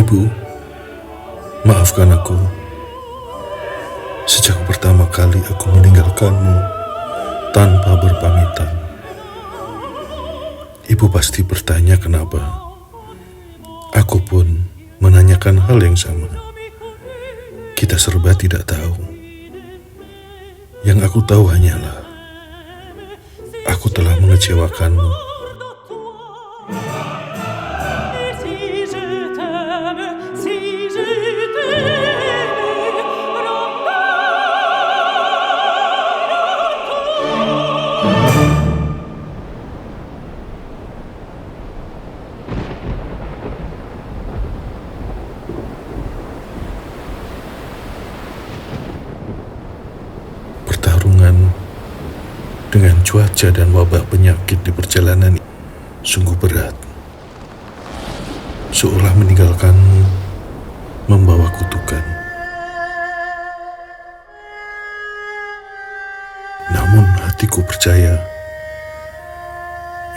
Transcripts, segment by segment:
Ibu, maafkan aku. Sejak pertama kali aku meninggalkanmu tanpa berpamitan. Ibu pasti bertanya kenapa. Aku pun menanyakan hal yang sama. Kita serba tidak tahu. Yang aku tahu hanyalah aku telah mengecewakanmu. Pertarungan dengan cuaca dan wabah penyakit di perjalanan sungguh berat. Seolah meninggalkanmu membawa kutukan. Namun hatiku percaya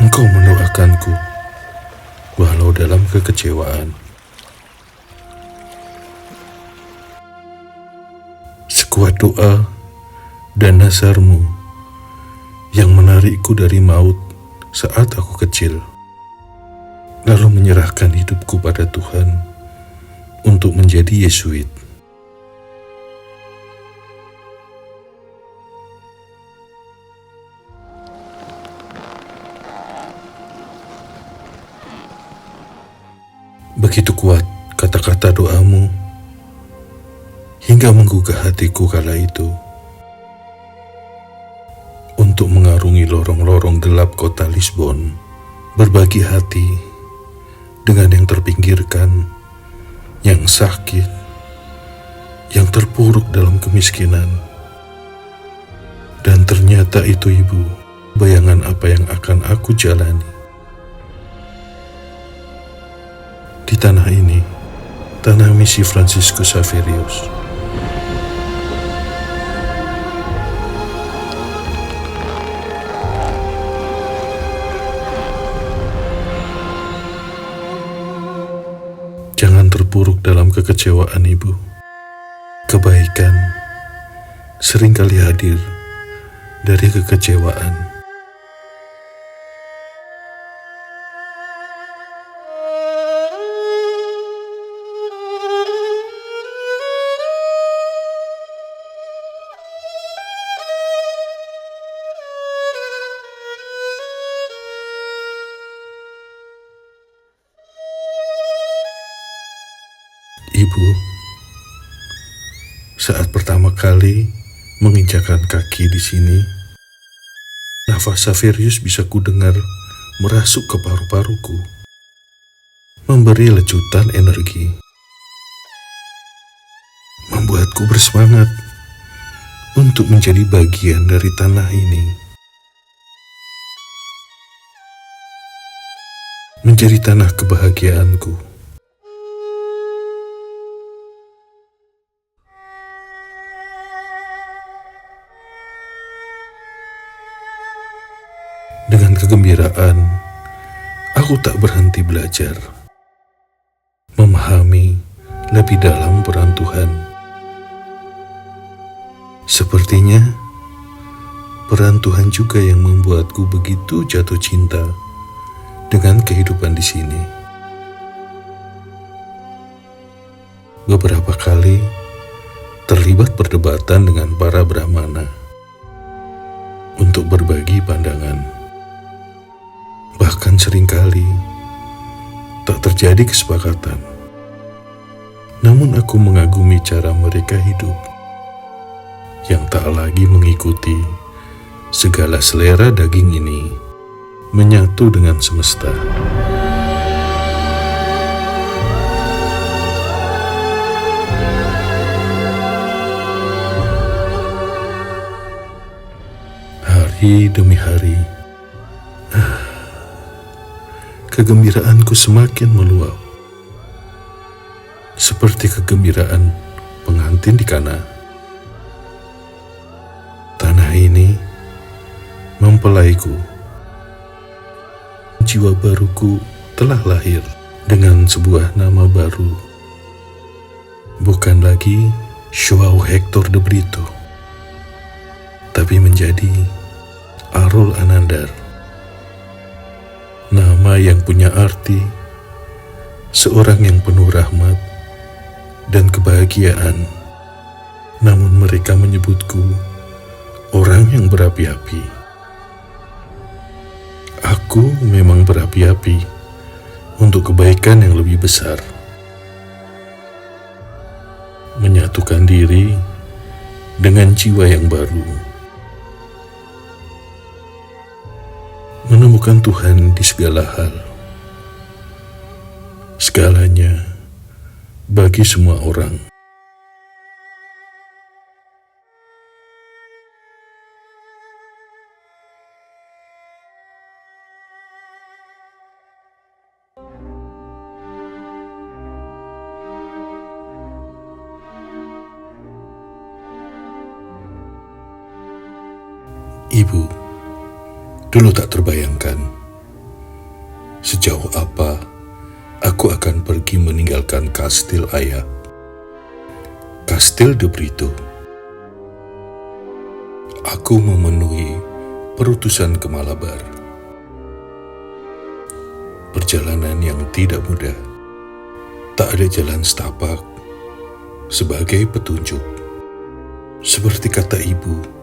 Engkau mendoakanku walau dalam kekecewaan. Sekuat doa dan nazarmu yang menarikku dari maut saat aku kecil, lalu menyerahkan hidupku pada Tuhan untuk menjadi Yesuit. Begitu kuat kata-kata doamu hingga menggugah hatiku kala itu. Untuk mengarungi lorong-lorong gelap kota Lisbon, berbagi hati dengan yang terpinggirkan, yang sakit, yang terpuruk dalam kemiskinan. Dan ternyata itu Ibu, bayangan apa yang akan aku jalani. Di tanah ini, tanah misi Franciscus Xaverius. Jangan terpuruk dalam kekecewaan, Ibu. Kebaikan seringkali hadir dari kekecewaan. Ibu, saat pertama kali menginjakkan kaki di sini, nafas Xaverius bisa kudengar merasuk ke paru-paruku, memberi lecutan energi, membuatku bersemangat untuk menjadi bagian dari tanah ini, menjadi tanah kebahagiaanku. Dengan kegembiraan, aku tak berhenti belajar, memahami lebih dalam peran Tuhan. Sepertinya, peran Tuhan juga yang membuatku begitu jatuh cinta dengan kehidupan di sini. Beberapa kali terlibat perdebatan dengan para Brahmana untuk berbagi pandangan. Bahkan seringkali tak terjadi kesepakatan. Namun aku mengagumi cara mereka hidup yang tak lagi mengikuti segala selera daging ini menyatu dengan semesta. Hari demi hari, kegembiraanku semakin meluap, seperti kegembiraan pengantin di Kana. Tanah ini mempelaiku. Jiwa baruku telah lahir dengan sebuah nama baru bukan lagi João Hector de Brito, tapi menjadi Arul Anandar. Nama yang punya arti seorang yang penuh rahmat dan kebahagiaan. Namun mereka menyebutku orang yang berapi-api. Aku memang berapi-api untuk kebaikan yang lebih besar. Menyatukan diri dengan jiwa yang baru. Menemukan Tuhan di segala hal. Segalanya bagi semua orang. Ibu, dulu tak terbayangkan sejauh apa aku akan pergi meninggalkan kastil ayah, Kastil de Brito. Aku memenuhi perutusan ke Malabar. Perjalanan yang tidak mudah, tak ada jalan setapak sebagai petunjuk. Seperti kata ibu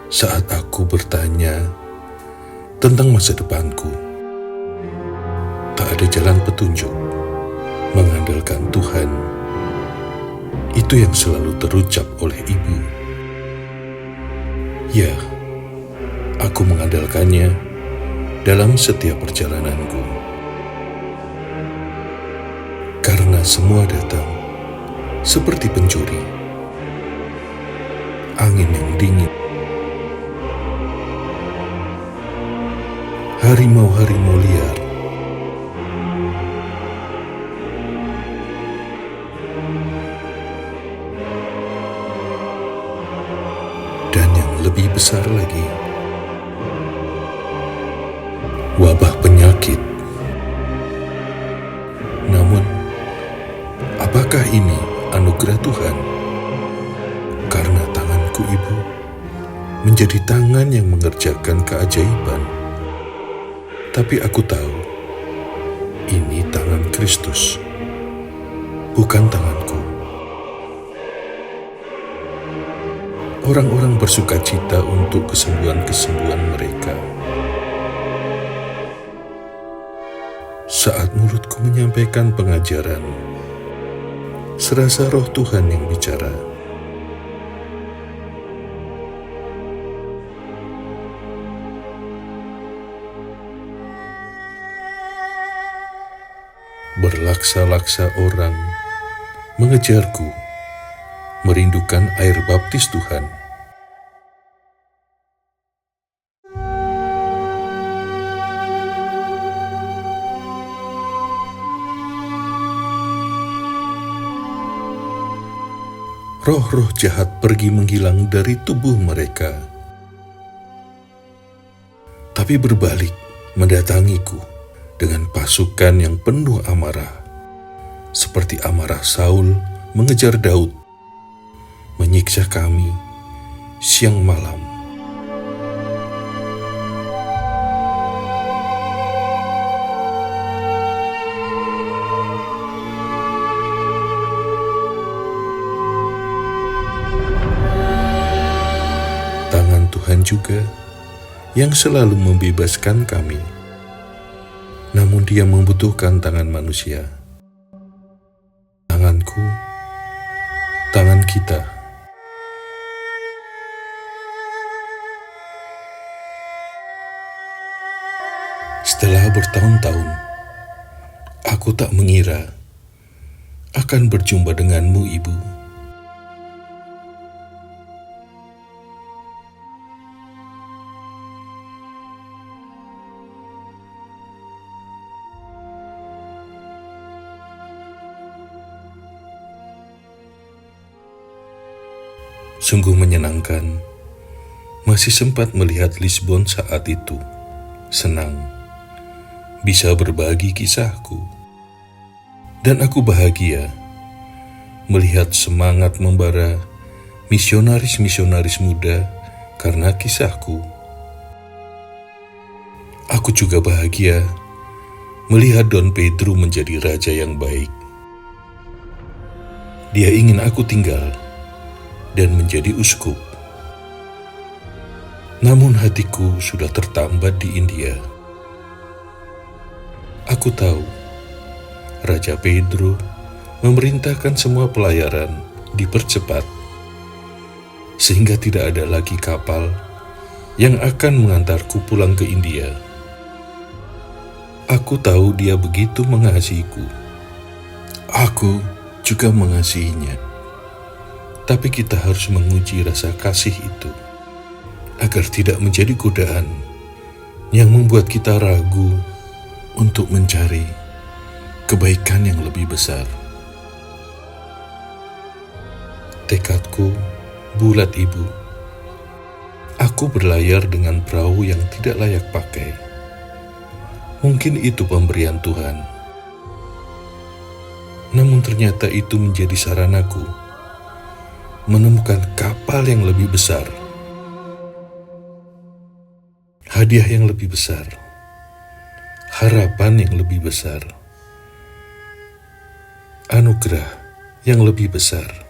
saat aku bertanya tentang masa depanku, tak ada jalan petunjuk. Mengandalkan Tuhan, itu yang selalu terucap oleh ibu. Ya, aku mengandalkannya dalam setiap perjalananku. Karena semua datang seperti pencuri, angin yang dingin, harimau-harimau liar, dan yang lebih besar lagi, wabah penyakit. Namun, apakah ini anugerah Tuhan? Karena tanganku, Ibu, menjadi tangan yang mengerjakan keajaiban. Tapi aku tahu, ini tangan Kristus, bukan tanganku. Orang-orang bersuka cita untuk kesembuhan-kesembuhan mereka. Saat mulutku menyampaikan pengajaran, serasa roh Tuhan yang bicara. Berlaksa-laksa orang mengejarku, merindukan air baptis Tuhan. Roh-roh jahat pergi menghilang dari tubuh mereka, tapi berbalik mendatangiku dengan pasukan yang penuh amarah, seperti amarah Saul mengejar Daud, menyiksa kami siang malam. Tangan Tuhan juga yang selalu membebaskan kami. Namun Dia membutuhkan tangan manusia. Tanganku, tangan kita. Setelah bertahun-tahun, aku tak mengira akan berjumpa denganmu, Ibu. Sungguh menyenangkan, masih sempat melihat Lisbon saat itu. Senang, bisa berbagi kisahku. Dan aku bahagia melihat semangat membara misionaris-misionaris muda karena kisahku. Aku juga bahagia melihat Don Pedro menjadi raja yang baik. Dia ingin aku tinggal dan menjadi uskup. Namun hatiku sudah tertambat di India. Aku tahu Raja Pedro memerintahkan semua pelayaran dipercepat sehingga tidak ada lagi kapal yang akan mengantarku pulang ke India. Aku tahu dia begitu mengasihiku. Aku juga mengasihinya. Tapi kita harus menguji rasa kasih itu agar tidak menjadi godaan yang membuat kita ragu untuk mencari kebaikan yang lebih besar. Tekadku bulat, Ibu. Aku berlayar dengan perahu yang tidak layak pakai. Mungkin itu pemberian Tuhan. Namun ternyata itu menjadi saranaku menemukan kapal yang lebih besar. Hadiah yang lebih besar. Harapan yang lebih besar. Anugerah yang lebih besar.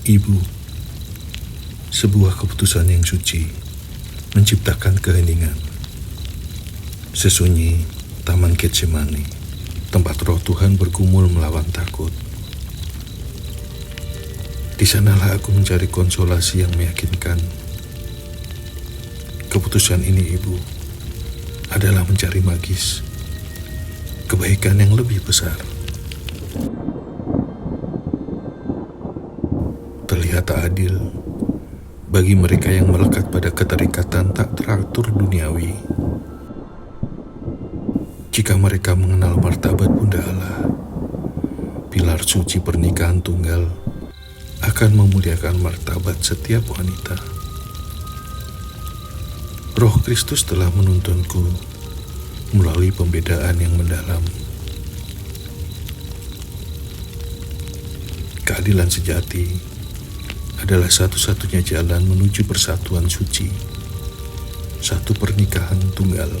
Ibu, sebuah keputusan yang suci menciptakan keheningan. Sesunyi Taman Getsemani, tempat roh Tuhan bergumul melawan takut. Di sanalah aku mencari konsolasi yang meyakinkan. Keputusan ini, Ibu, adalah mencari magis, kebaikan yang lebih besar. Terlihat tak adil bagi mereka yang melekat pada keterikatan tak teratur duniawi. Jika mereka mengenal martabat Bunda Allah, pilar suci pernikahan tunggal akan memuliakan martabat setiap wanita. Roh Kristus telah menuntunku melalui pembedaan yang mendalam. Keadilan sejati adalah satu-satunya jalan menuju persatuan suci, satu pernikahan tunggal.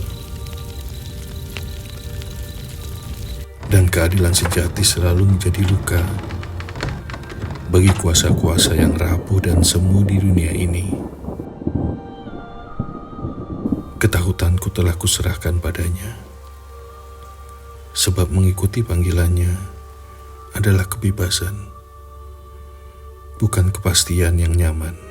Dan keadilan sejati selalu menjadi luka bagi kuasa-kuasa yang rapuh dan semu di dunia ini. Ketakutanku telah kuserahkan padanya, sebab mengikuti panggilannya adalah kebebasan, bukan kepastian yang nyaman.